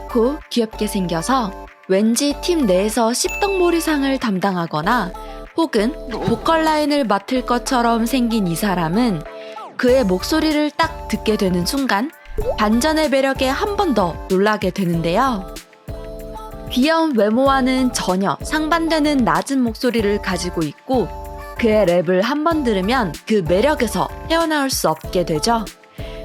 착하고 귀엽게 생겨서 왠지 팀 내에서 씹덕몰이상을 담당하거나 혹은 보컬 라인을 맡을 것처럼 생긴 이 사람은 그의 목소리를 딱 듣게 되는 순간 반전의 매력에 한 번 더 놀라게 되는데요. 귀여운 외모와는 전혀 상반되는 낮은 목소리를 가지고 있고 그의 랩을 한 번 들으면 그 매력에서 헤어나올 수 없게 되죠.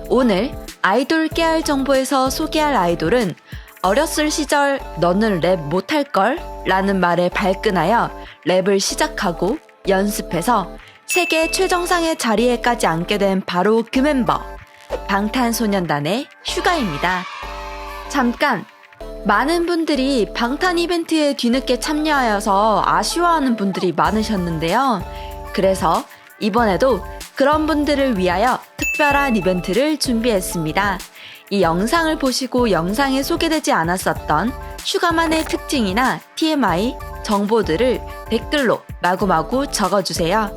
오늘 아이돌 깨알 정보에서 소개할 아이돌은 어렸을 시절 너는 랩 못할걸? 라는 말에 발끈하여 랩을 시작하고 연습해서 세계 최정상의 자리에까지 앉게 된 바로 그 멤버 방탄소년단의 슈가입니다. 잠깐! 많은 분들이 방탄 이벤트에 뒤늦게 참여하여서 아쉬워하는 분들이 많으셨는데요. 그래서 이번에도 그런 분들을 위하여 특별한 이벤트를 준비했습니다. 이 영상을 보시고 영상에 소개되지 않았었던 슈가만의 특징이나 TMI, 정보들을 댓글로 마구마구 적어주세요.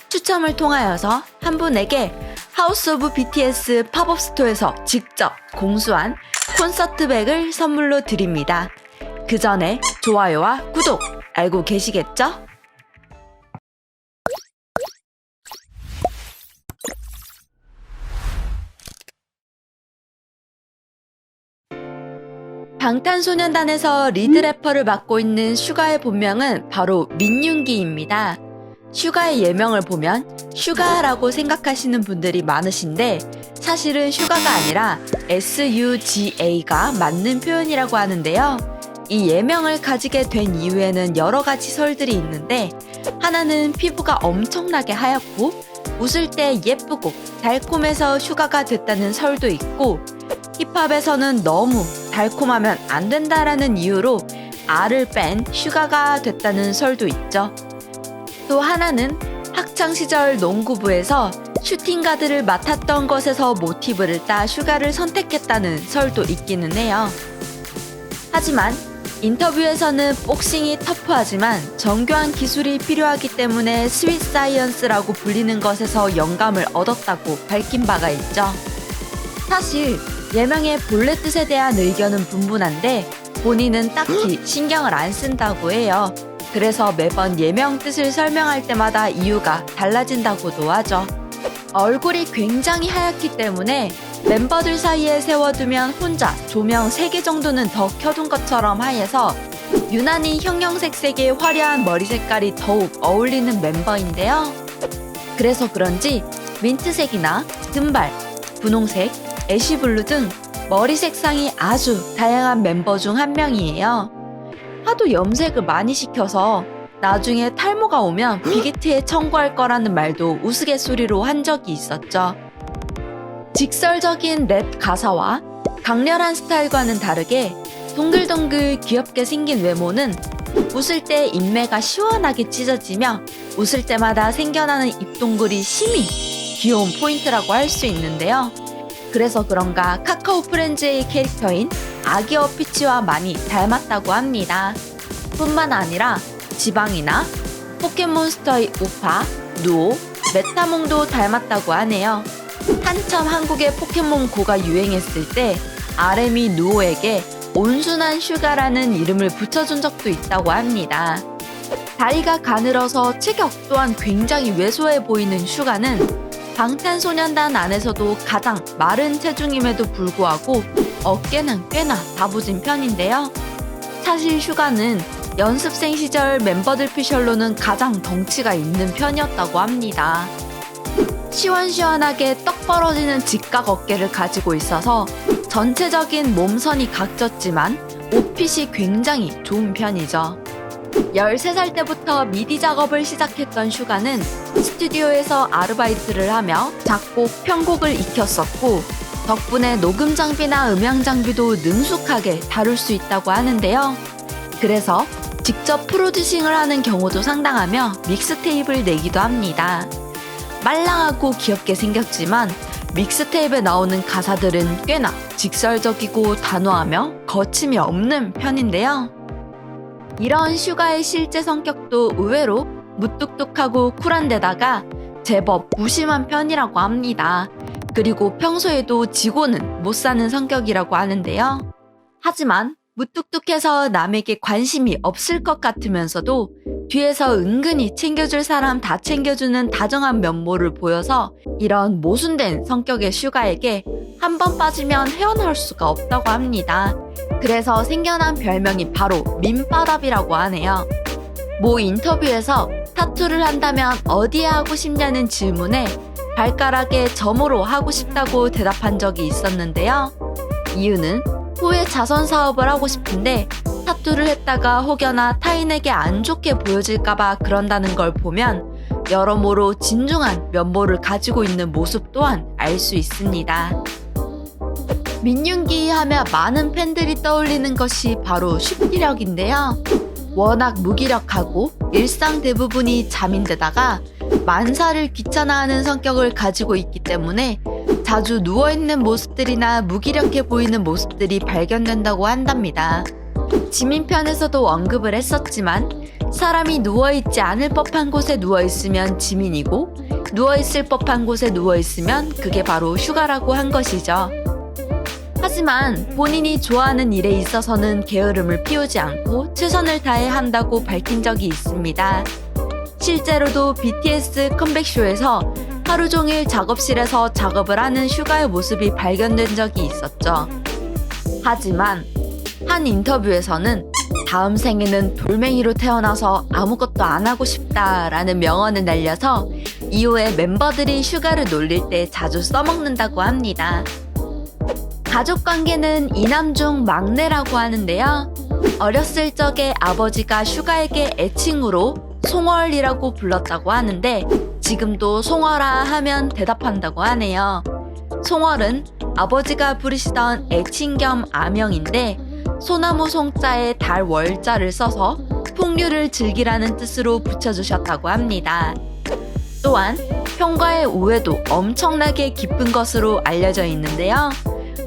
추첨을 통하여서 한 분에게 하우스 오브 BTS 팝업 스토어에서 직접 공수한 콘서트백을 선물로 드립니다. 그 전에 좋아요와 구독 알고 계시겠죠? 방탄소년단에서 리드 래퍼를 맡고 있는 슈가의 본명은 바로 민윤기입니다. 슈가의 예명을 보면 슈가라고 생각하시는 분들이 많으신데 사실은 슈가가 아니라 SUGA가 맞는 표현이라고 하는데요. 이 예명을 가지게 된 이유에는 여러 가지 설들이 있는데 하나는 피부가 엄청나게 하얗고 웃을 때 예쁘고 달콤해서 슈가가 됐다는 설도 있고 힙합에서는 너무 달콤하면 안 된다라는 이유로 R을 뺀 슈가가 됐다는 설도 있죠. 또 하나는 학창시절 농구부에서 슈팅가드를 맡았던 것에서 모티브를 따 슈가를 선택했다는 설도 있기는 해요. 하지만 인터뷰에서는 복싱이 터프하지만 정교한 기술이 필요하기 때문에 스윗 사이언스라고 불리는 것에서 영감을 얻었다고 밝힌 바가 있죠. 사실 예명의 본래 뜻에 대한 의견은 분분한데 본인은 딱히 신경을 안 쓴다고 해요. 그래서 매번 예명 뜻을 설명할 때마다 이유가 달라진다고도 하죠. 얼굴이 굉장히 하얗기 때문에 멤버들 사이에 세워두면 혼자 조명 3개 정도는 더 켜둔 것처럼 하얘서 유난히 형형색색의 화려한 머리 색깔이 더욱 어울리는 멤버인데요. 그래서 그런지 민트색이나 금발, 분홍색, 애쉬블루 등 머리 색상이 아주 다양한 멤버 중 한 명이에요. 하도 염색을 많이 시켜서 나중에 탈모가 오면 빅히트에 청구할 거라는 말도 우스갯소리로 한 적이 있었죠. 직설적인 랩 가사와 강렬한 스타일과는 다르게 동글동글 귀엽게 생긴 외모는 웃을 때 인매가 시원하게 찢어지며 웃을 때마다 생겨나는 입동글이 심히 귀여운 포인트라고 할 수 있는데요. 그래서 그런가 카카오 프렌즈의 캐릭터인 아기어 피치와 많이 닮았다고 합니다. 뿐만 아니라 지방이나 포켓몬스터의 우파, 누오, 메타몽도 닮았다고 하네요. 한참 한국의 포켓몬고가 유행했을 때 RM이 누오에게 온순한 슈가라는 이름을 붙여준 적도 있다고 합니다. 다리가 가늘어서 체격 또한 굉장히 왜소해 보이는 슈가는 방탄소년단 안에서도 가장 마른 체중임에도 불구하고 어깨는 꽤나 다부진 편인데요. 사실 슈가는 연습생 시절 멤버들 피셜로는 가장 덩치가 있는 편이었다고 합니다. 시원시원하게 떡 벌어지는 직각 어깨를 가지고 있어서 전체적인 몸선이 각졌지만 옷핏이 굉장히 좋은 편이죠. 13살 때부터 미디 작업을 시작했던 슈가는 스튜디오에서 아르바이트를 하며 작곡, 편곡을 익혔었고 덕분에 녹음 장비나 음향 장비도 능숙하게 다룰 수 있다고 하는데요. 그래서 직접 프로듀싱을 하는 경우도 상당하며 믹스테이프를 내기도 합니다. 말랑하고 귀엽게 생겼지만 믹스테이프에 나오는 가사들은 꽤나 직설적이고 단호하며 거침이 없는 편인데요. 이런 슈가의 실제 성격도 의외로 무뚝뚝하고 쿨한 데다가 제법 무심한 편이라고 합니다. 그리고 평소에도 지고는 못 사는 성격이라고 하는데요. 하지만 무뚝뚝해서 남에게 관심이 없을 것 같으면서도 뒤에서 은근히 챙겨줄 사람 다 챙겨주는 다정한 면모를 보여서 이런 모순된 성격의 슈가에게 한 번 빠지면 헤어나올 수가 없다고 합니다. 그래서 생겨난 별명이 바로 민바답이라고 하네요. 모 인터뷰에서 타투를 한다면 어디에 하고 싶냐는 질문에 발가락에 점으로 하고 싶다고 대답한 적이 있었는데요. 이유는 후에 자선 사업을 하고 싶은데 타투를 했다가 혹여나 타인에게 안 좋게 보여질까봐 그런다는 걸 보면 여러모로 진중한 면모를 가지고 있는 모습 또한 알 수 있습니다. 민윤기 하며 많은 팬들이 떠올리는 것이 바로 슈기력인데요. 워낙 무기력하고 일상 대부분이 잠인데다가 만사를 귀찮아하는 성격을 가지고 있기 때문에 자주 누워있는 모습들이나 무기력해 보이는 모습들이 발견된다고 한답니다. 지민편에서도 언급을 했었지만 사람이 누워있지 않을 법한 곳에 누워있으면 지민이고 누워있을 법한 곳에 누워있으면 그게 바로 슈가라고 한 것이죠. 하지만 본인이 좋아하는 일에 있어서는 게으름을 피우지 않고 최선을 다해 한다고 밝힌 적이 있습니다. 실제로도 BTS 컴백쇼에서 하루 종일 작업실에서 작업을 하는 슈가의 모습이 발견된 적이 있었죠. 하지만 한 인터뷰에서는 다음 생에는 돌멩이로 태어나서 아무것도 안 하고 싶다라는 명언을 날려서 이후에 멤버들이 슈가를 놀릴 때 자주 써먹는다고 합니다. 가족관계는 이남 중 막내라고 하는데요. 어렸을 적에 아버지가 슈가에게 애칭으로 송월이라고 불렀다고 하는데 지금도 송월아 하면 대답한다고 하네요. 송월은 아버지가 부르시던 애칭 겸 아명인데 소나무 송자에 달 월자를 써서 풍류를 즐기라는 뜻으로 붙여주셨다고 합니다. 또한 형과의 우애도 엄청나게 깊은 것으로 알려져 있는데요.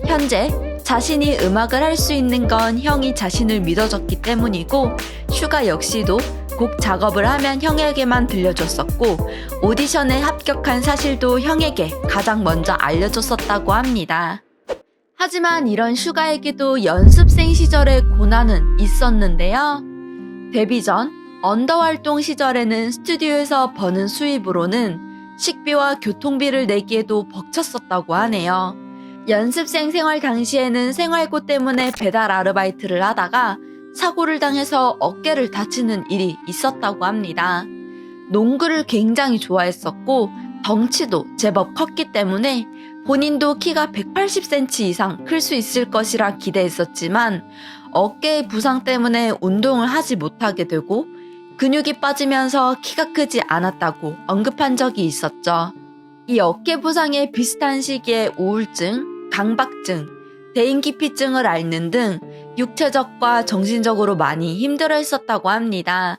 현재 자신이 음악을 할 수 있는 건 형이 자신을 믿어줬기 때문이고 슈가 역시도 곡 작업을 하면 형에게만 들려줬었고 오디션에 합격한 사실도 형에게 가장 먼저 알려줬었다고 합니다. 하지만 이런 슈가에게도 연습생 시절의 고난은 있었는데요. 데뷔 전 언더 활동 시절에는 스튜디오에서 버는 수입으로는 식비와 교통비를 내기에도 벅찼었다고 하네요. 연습생 생활 당시에는 생활고 때문에 배달 아르바이트를 하다가 사고를 당해서 어깨를 다치는 일이 있었다고 합니다. 농구를 굉장히 좋아했었고 덩치도 제법 컸기 때문에 본인도 키가 180cm 이상 클 수 있을 것이라 기대했었지만 어깨의 부상 때문에 운동을 하지 못하게 되고 근육이 빠지면서 키가 크지 않았다고 언급한 적이 있었죠. 이 어깨 부상에 비슷한 시기에 우울증, 강박증, 대인기피증을 앓는 등 육체적과 정신적으로 많이 힘들어 했었다고 합니다.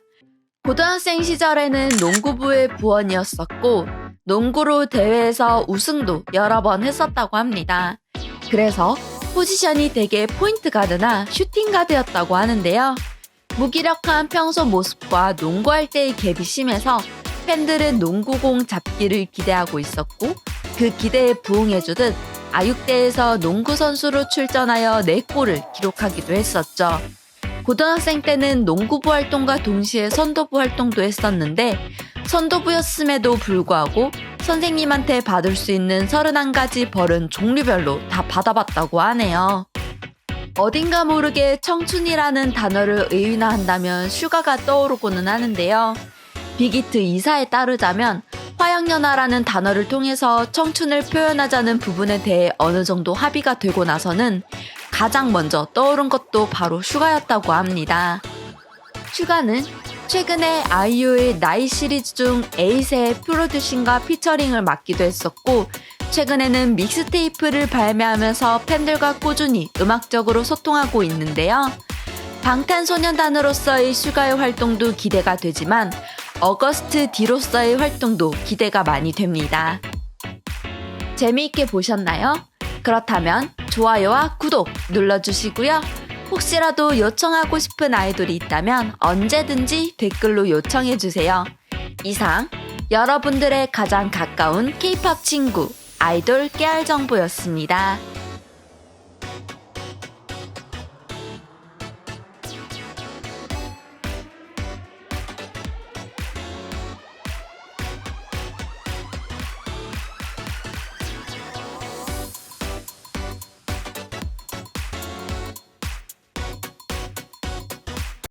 고등학생 시절에는 농구부의 부원이었었고 농구로 대회에서 우승도 여러 번 했었다고 합니다. 그래서 포지션이 되게 포인트 가드나 슈팅 가드였다고 하는데요. 무기력한 평소 모습과 농구할 때의 갭이 심해서 팬들은 농구공 잡기를 기대하고 있었고 그 기대에 부응해주듯 아육대에서 농구 선수로 출전하여 4골을 기록하기도 했었죠. 고등학생 때는 농구부 활동과 동시에 선도부 활동도 했었는데 선도부였음에도 불구하고 선생님한테 받을 수 있는 31가지 벌은 종류별로 다 받아봤다고 하네요. 어딘가 모르게 청춘이라는 단어를 의인화한다면 슈가가 떠오르고는 하는데요. 빅히트 이사에 따르자면 화양연화라는 단어를 통해서 청춘을 표현하자는 부분에 대해 어느 정도 합의가 되고 나서는 가장 먼저 떠오른 것도 바로 슈가였다고 합니다. 슈가는 최근에 아이유의 나이 시리즈 중 에잇의 프로듀싱과 피처링을 맡기도 했었고 최근에는 믹스테이프를 발매하면서 팬들과 꾸준히 음악적으로 소통하고 있는데요. 방탄소년단으로서의 슈가의 활동도 기대가 되지만 어거스트 D로서의 활동도 기대가 많이 됩니다. 재미있게 보셨나요? 그렇다면 좋아요와 구독 눌러주시고요. 혹시라도 요청하고 싶은 아이돌이 있다면 언제든지 댓글로 요청해주세요. 이상 여러분들의 가장 가까운 K-POP 친구 아이돌 깨알 정보였습니다.